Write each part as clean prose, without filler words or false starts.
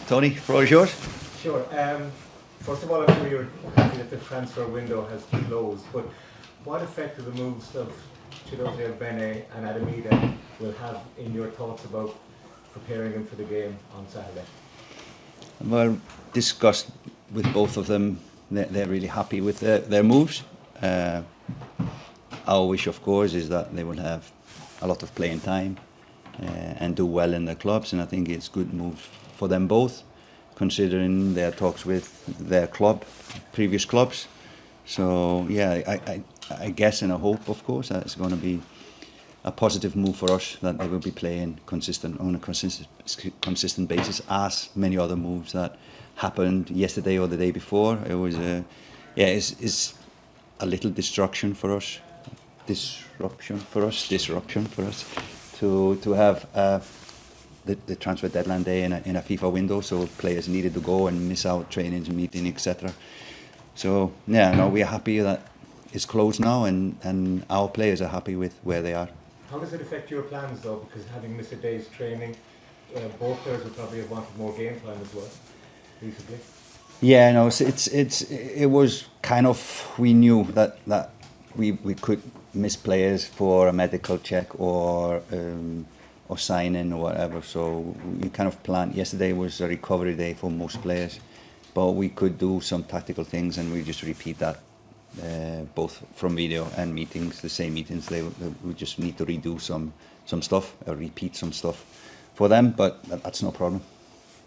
Tony, floor is yours. Sure. First of all, I'm sure you're happy that the transfer window has closed, but what effect do the moves of Chidozie Bene and Adamida will have in your thoughts about preparing him for the game on Saturday? Well, discussed with both of them. They're really happy with their moves. Our wish, of course, is that they will have a lot of playing time and do well in their clubs, and I think it's good move for them both, considering their talks with their club, previous clubs. So yeah, I guess and I hope, of course, that it's going to be a positive move for us, that they will be playing on a consistent basis, as many other moves that happened yesterday or the day before. It was it's a little disruption for us to have the transfer deadline day in a FIFA window, so players needed to go and miss out trainings, meeting, etc. So yeah, no, we are happy that it's closed now, and our players are happy with where they are. How does it affect your plans though? Because having missed a day's training, both players would probably have wanted more game time as well, recently. Yeah, no, it was kind of, we knew that we could miss players for a medical check or sign-in or whatever. So we kind of planned. Yesterday was a recovery day for most players, but we could do some tactical things, and we just repeat that both from video and meetings, the same meetings. We just need to redo some stuff or repeat some stuff for them, but that's no problem.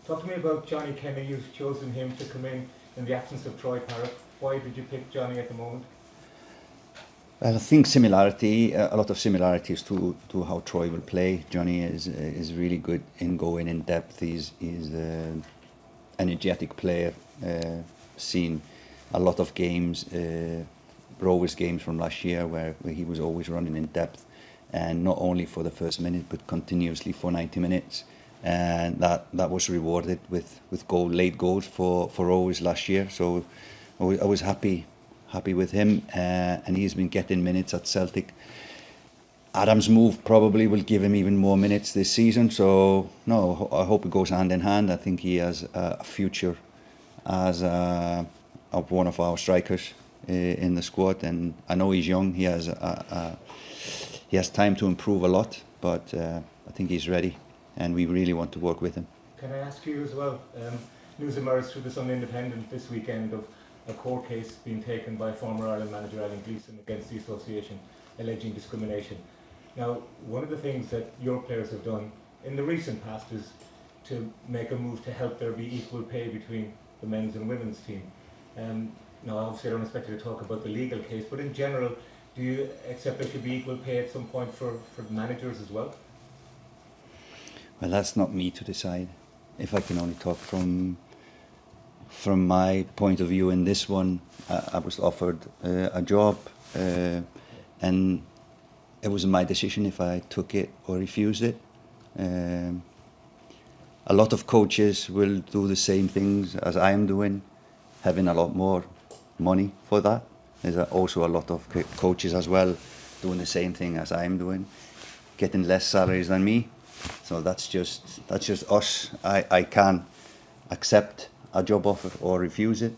Talk to me about Johnny Kenny. You've chosen him to come in the absence of Troy Parrott. Why did you pick Johnny at the moment? Well, I think a lot of similarities to how Troy will play. Johnny is really good in going in depth. He's an energetic player. Seen a lot of games, Rovers games from last year, where he was always running in depth, and not only for the first minute, but continuously for 90 minutes. And that was rewarded with late goals for Rovers last year. So I was happy with him, and he's been getting minutes at Celtic. Adam's move probably will give him even more minutes this season. So no, I hope it goes hand in hand. I think he has a future as one of our strikers in the squad, and I know he's young. He has time to improve a lot, but I think he's ready, and we really want to work with him. Can I ask you as well? News emerged through the Sun Independent this weekend of a court case being taken by former Ireland manager Alan Gleeson against the association, alleging discrimination. Now, one of the things that your players have done in the recent past is to make a move to help there be equal pay between the men's and women's team. Now, obviously, I don't expect you to talk about the legal case, but in general, do you accept there should be equal pay at some point for managers as well? Well, that's not me to decide. If I can only talk from my point of view in this one, I was offered a job, and it was my decision if I took it or refused it. A lot of coaches will do the same things as I am doing, having a lot more money for that. There's also a lot of coaches as well doing the same thing as I'm doing, getting less salaries than me. So that's just us. I can accept a job offer or refuse it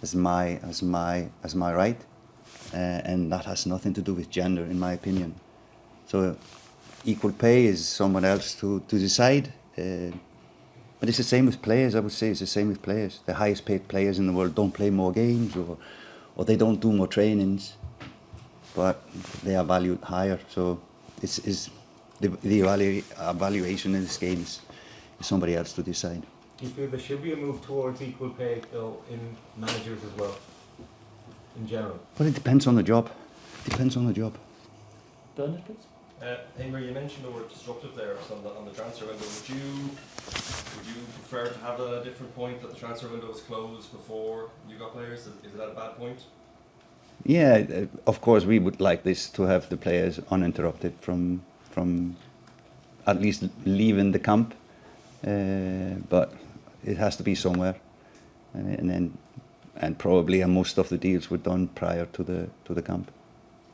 as my right, and that has nothing to do with gender, in my opinion. So equal pay is someone else to decide. But it's the same with players. I would say it's the same with players. The highest paid players in the world don't play more games, or they don't do more trainings, but they are valued higher. So it's the evaluation in this game is somebody else to decide. Do you feel there should be a move towards equal pay, though, in managers as well, in general? Well, it depends on the job. Bernard, please. Heimir, you mentioned the word disruptive there on the transfer window. Would you prefer to have a different point that the transfer window was closed before you got players? Is it at a bad point? Yeah, of course we would like this to have the players uninterrupted from at least leaving the camp, but it has to be somewhere, and probably most of the deals were done prior to the camp.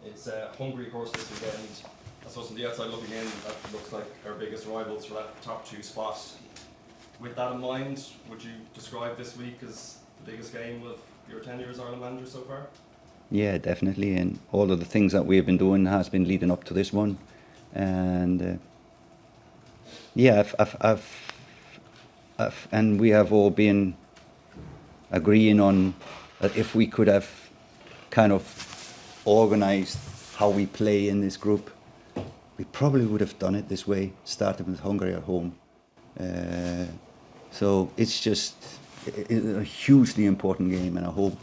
It's Hungary, of course, this weekend. I suppose from the outside looking in, that looks like our biggest rivals for that top two spot. With that in mind, would you describe this week as the biggest game of your tenure as Ireland manager so far? Yeah, definitely. And all of the things that we've been doing has been leading up to this one. And yeah, and we have all been agreeing on that if we could have kind of organised how we play in this group, we probably would have done it this way, starting with Hungary at home. So it's just a hugely important game, and I hope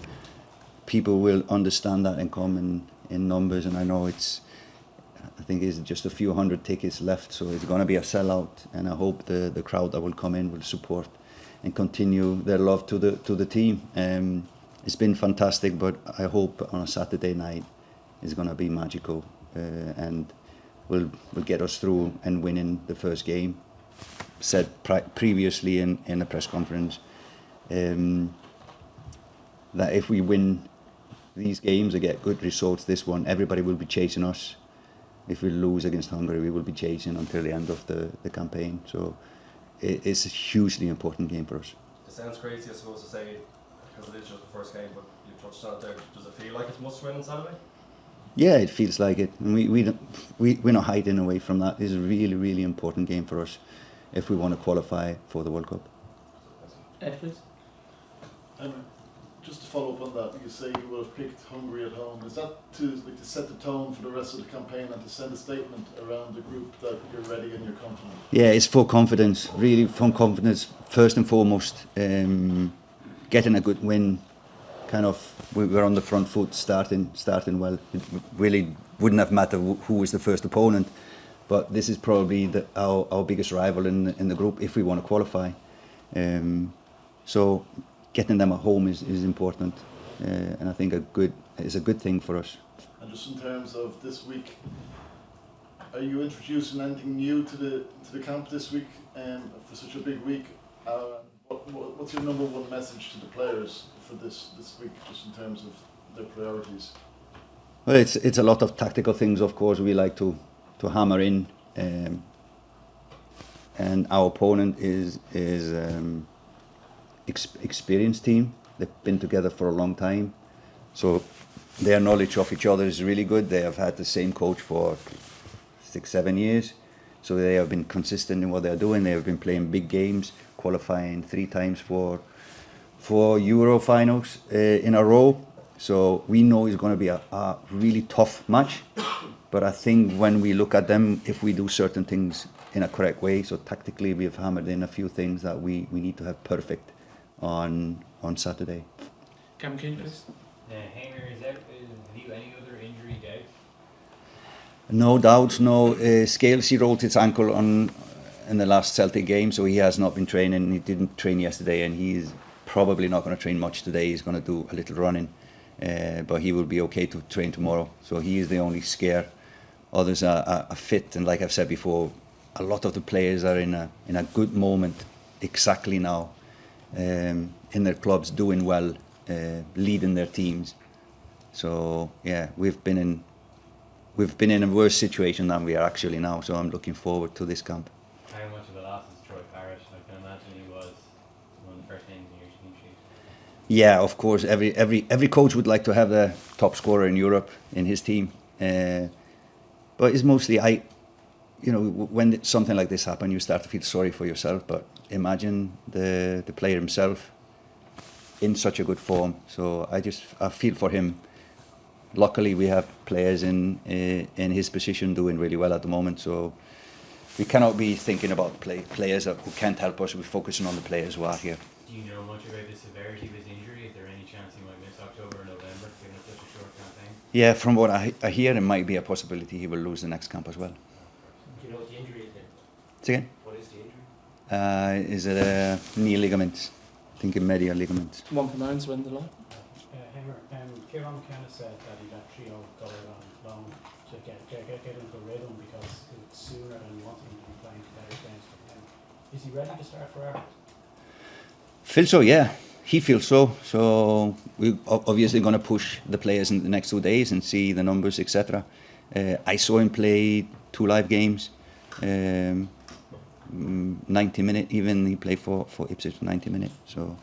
people will understand that and come in numbers. And I know I think it's just a few hundred tickets left, so it's going to be a sellout. And I hope the crowd that will come in will support and continue their love to the team. It's been fantastic, but I hope on a Saturday night it's going to be magical and will get us through and winning the first game. Said previously in the press conference that if we win these games and get good results, this one, everybody will be chasing us. If we lose against Hungary, we will be chasing until the end of the campaign. So it's a hugely important game for us. It sounds crazy, I suppose, to say, because it is just the first game, but you touched on it there. Does it feel like it's must win on Saturday? Yeah, it feels like it. And we're not hiding away from that. It's a really, really important game for us if we want to qualify for the World Cup. Ed, please. Just to follow up on that, you say you would have picked Hungary at home. Is that to set the tone for the rest of the campaign and to send a statement around the group that you're ready and you're confident? Yeah, it's full confidence, really full confidence. First and foremost, getting a good win. Kind of, we're on the front foot, starting well. It really wouldn't have mattered who was the first opponent, but this is probably our biggest rival in the group if we want to qualify. So getting them at home is important, and I think it's a good thing for us. And just in terms of this week, are you introducing anything new to the camp this week for such a big week? What's your number one message to the players for this week, just in terms of their priorities? Well, it's a lot of tactical things, of course. We like to hammer in, and our opponent is experienced team. They've been together for a long time, so their knowledge of each other is really good. They have had the same coach for 6-7 years, so they have been consistent in what they're doing. They have been playing big games, qualifying 3 times for Euro finals in a row. So we know it's going to be a really tough match, but I think when we look at them, if we do certain things in a correct way, so tactically we have hammered in a few things that we need to have perfect on Saturday. Cameron, can you please? Heimir, have you any other injury doubts? No doubts, no. Scales, he rolled his ankle in the last Celtic game, so he has not been training. He didn't train yesterday, and he's probably not going to train much today. He's going to do a little running, but he will be okay to train tomorrow. So he is the only scare. Others are fit, and like I've said before, a lot of the players are in a good moment exactly now. In their clubs, doing well, leading their teams. So yeah, we've been in a worse situation than we are actually now. So I'm looking forward to this camp. How much of a loss is Troy Parrish? I can imagine he was one of the first names in your team sheet. Yeah, of course. Every coach would like to have the top scorer in Europe in his team, but it's mostly when something like this happens, you start to feel sorry for yourself. But imagine the player himself in such a good form. So I feel for him. Luckily, we have players in his position doing really well at the moment. So we cannot be thinking about players who can't help us. We're focusing on the players who are here. Do you know much about the severity of his injury? Is there any chance he might miss October or November, given it's such a short campaign? Yeah, from what I hear, it might be a possibility he will lose the next camp as well. Do you know what the injury is then? Say again? What is the injury? Is it a knee ligament? I think a medial ligament. One for nine, so in the line. Heimir, Kieran McKenna said that he'd actually go on loan to get into the rhythm because it's sooner than you want him to be playing better games for him. Is he ready to start for Ireland? Feel so, yeah. He feels so. So we're obviously going to push the players in the next 2 days and see the numbers, etc. I saw him play 2 live games. 90 minutes. Even he played for Ipswich 90 minutes. So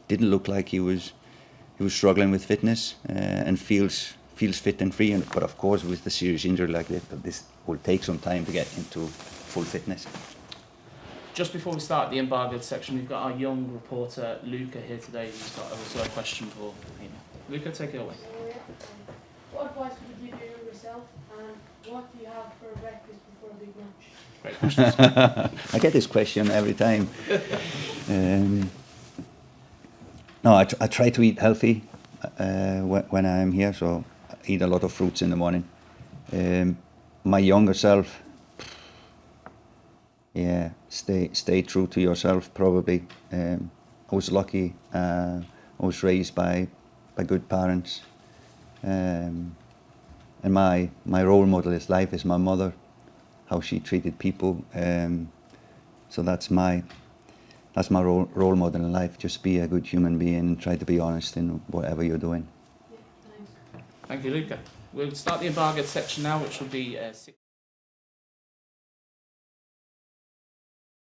didn't look like he was struggling with fitness and feels fit and free. But of course, with the serious injury like this will take some time to get into full fitness. Just before we start the embargoed section, we've got our young reporter Luca here today, who's got also a question for Heimir. Luca, take it away. What advice would you give your younger self, and what do you have for breakfast before a big lunch? Great questions. I get this question every time. No, I try to eat healthy when I'm here, so I eat a lot of fruits in the morning. My younger self, yeah, stay true to yourself. Probably, I was lucky. I was raised by good parents, and my role model in life is my mother, how she treated people. So that's my role model in life. Just be a good human being and try to be honest in whatever you're doing. Yeah, thanks. Thank you, Luca. We'll start the embargoed section now, which will be